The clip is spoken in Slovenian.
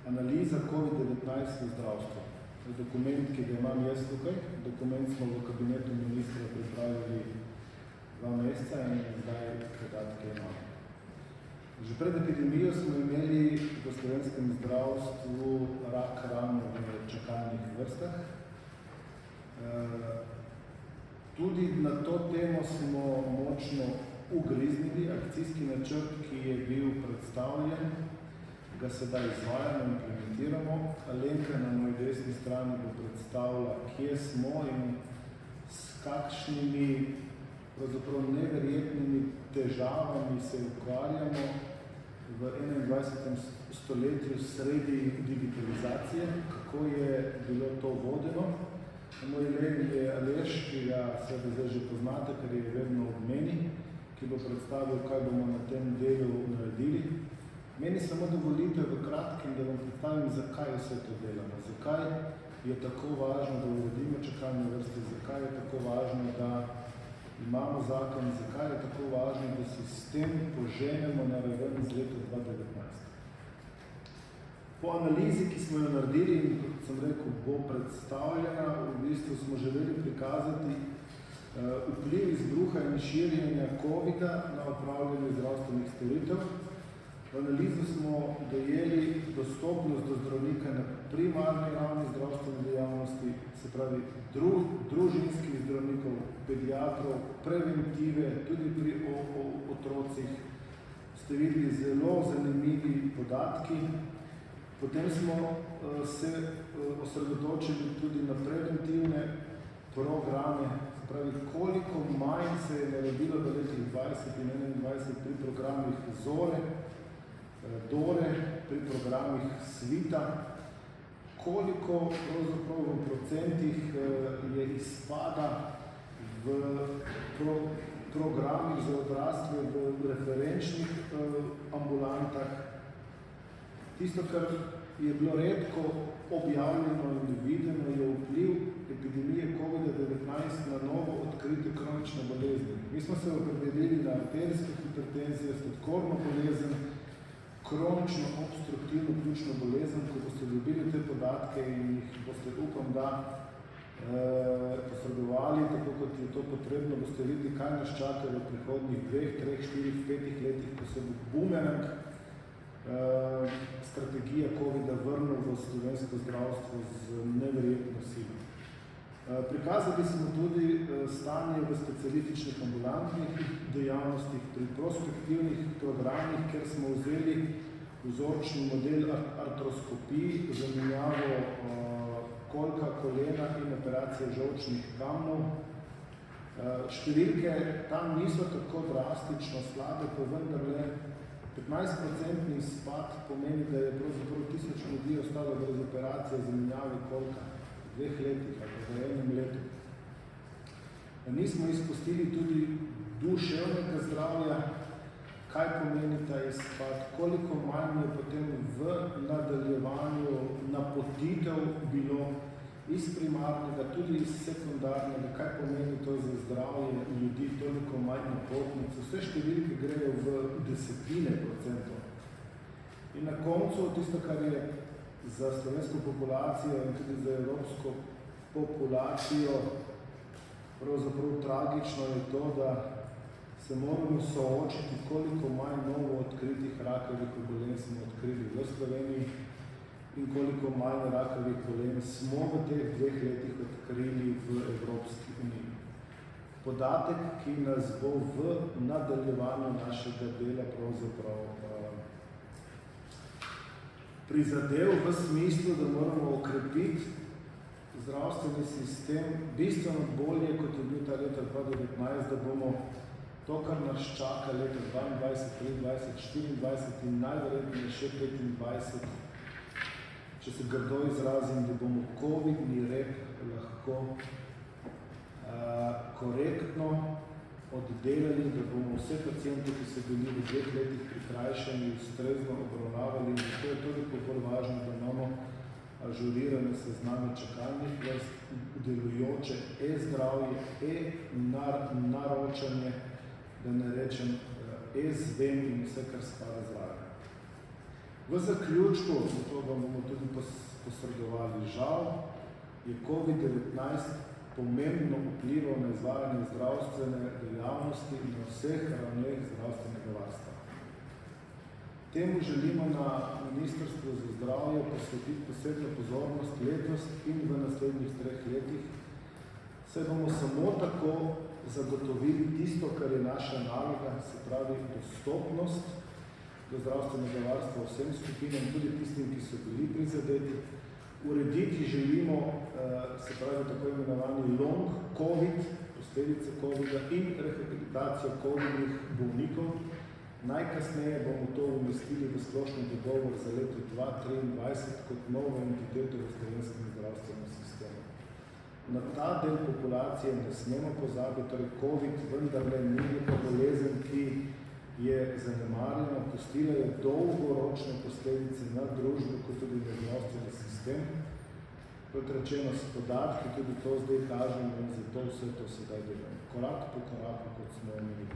Analiza COVID-19 v zdravstvu. Dokument, ki ga imam jaz tukaj, dokument smo v kabinetu ministra pripravili 2 meseca in zdaj podatke imamo. Že pred epidemijo smo imeli v slovenskem zdravstvu rak rane v čakalnih vrstah. Tudi na to temo smo močno ugriznili. Akcijski načrt, ki je bil predstavljen, ga sedaj izvajamo, implementiramo. Alenka na moji desni strani bo predstavila, kje smo in s kakšnimi pravzaprav neverjetnimi težavami se ukvarjamo v 21. stoletju sredi digitalizacije, kako je bilo to vodeno. Moj levi je Aleš, ki ga seveda zdaj že poznate, ker je vedno ob meni, ki bo predstavil, kaj bomo na tem delu naredili. Meni samo dovolite v kratkem, da vam predstavim, zakaj vse to delamo, zakaj je tako važno, da uredimo čakalne vrste, zakaj je tako važno, da imamo zakon, zakaj je tako važno, da sistem poženemo na raven z leta 2019. Po analizi, ki smo jo naredili in, kot sem rekel, bo predstavljena, v bistvu smo želeli prikazati vpliv izbruha in širjenja COVID-a na opravljanje zdravstvenih storitev. V analizo smo dojeli dostopnost do zdravnika na primarni ravni zdravstvene dejavnosti, se pravi družinskih zdravnikov, pediatrov, preventive, tudi pri otrocih. Ste videli zelo zanimivi podatki. Potem smo se osredotočili tudi na preventivne programe, se pravi, koliko manj se je naredilo v letih 20 in 21 pri programih ZORE, DORE, pri programih SVITA, koliko pravzaprav v procentih je izpada v programih za odrasle v referenčnih ambulantah. Tisto, kar je bilo redko objavljeno in videno, je vpliv epidemije COVID-19 na novo odkrite kronične bolezni. Mi smo se opredelili na arterijsko hipertenzijo, sladkorno bolezen, kronično obstruktivno pljučno bolezen. Ko boste dobili te podatke in jih boste, upam, da posredovali, tako kot je to potrebno, boste videli, kaj nas čaka v prihodnjih 2, 3, 4, 5 letih, ko se bo bumerang strategija COVID-a vrnil v slovensko zdravstvo z neverjetno silo. Prikazali smo tudi stanje v specialističnih ambulantnih dejavnostih pri prospektivnih programih, kjer smo vzeli vzorčni model artroskopij, zamenjavo kolka, kolena in operacije žolčnih kamnov. Številke tam niso tako drastično slabe, pa vendarle 15% izpad pomeni, da je pravzaprav 1000 ljudi ostalo brez operacije zamenjave kolka v 2 letih ali v 1 letu. Nismo izpustili tudi duševnega zdravja, kaj pomeni ta izpad, koliko manj je potem v nadaljevanju napotitev bilo iz primarnega, tudi iz sekundarnega, kaj pomeni to za zdravje ljudi, toliko manj napotnic. Vse številke grejo v desetine procentov. In na koncu, tisto, kar je za slovensko populacijo in tudi za evropsko populacijo pravzaprav tragično, je to, da se moramo soočiti, koliko manj novo odkritih rakavih obolenj smo odkrili v Sloveniji in koliko manj rakavih obolenj smo v teh 2 letih odkrili v Evropski uniji. Podatek, ki nas bo v nadaljevanju našega dela pravzaprav prizadel v smislu, da moramo okrepiti zdravstveni sistem bistveno bolje, kot je bil ta leta 2019, da bomo to, kar nas čaka leta 2022, 2023, 2024 in najverjetneje še 2025, če se grdo izrazim, da bomo COVID-ni rep lahko korektno oddelali, da bomo vse pacijente, ki so bili v 2 letih prikrajšani, ustrezno obravnavali. In zato je toliko bolj važno, da imamo ažurirane sezname čakalnih vrst, delujoče e-zdravje, e-naročanje, da ne rečem e-zvem in vse, kar spada zraven. V zaključku, zato vam bomo tudi posredovali, žal, je COVID-19 pomembno vplival na izvajanje zdravstvene dejavnosti na vseh ravneh zdravstvenega varstva. Temu želimo na Ministrstvu za zdravje posvetiti posebno pozornost letos in v naslednjih 3 letih, saj bomo samo tako zagotovili tisto, kar je naša naloga, se pravi dostopnost do zdravstvenega varstva vsem skupinam, tudi tistim, ki so bili prizadeti. Urediti želimo, se pravi tako imenovani long COVID, posledice COVID-a in rehabilitacijo COVID-nih bolnikov. Najkasneje bomo to umestili v splošni dogovor za leto 2023 kot novo entiteto v slovenskem zdravstvenem sistemu. Na ta del populacije ne smemo pozabiti, torej COVID vendarle ni neka bolezen, ki je zanemarjena, pustila je dolgoročne posledice na družbo, kot tudi na zdravstveni sistem. Kot rečeno, s podatki tudi to zdaj kažemo in zato vse to sedaj delamo. Korak po koraku, kot smo omenili.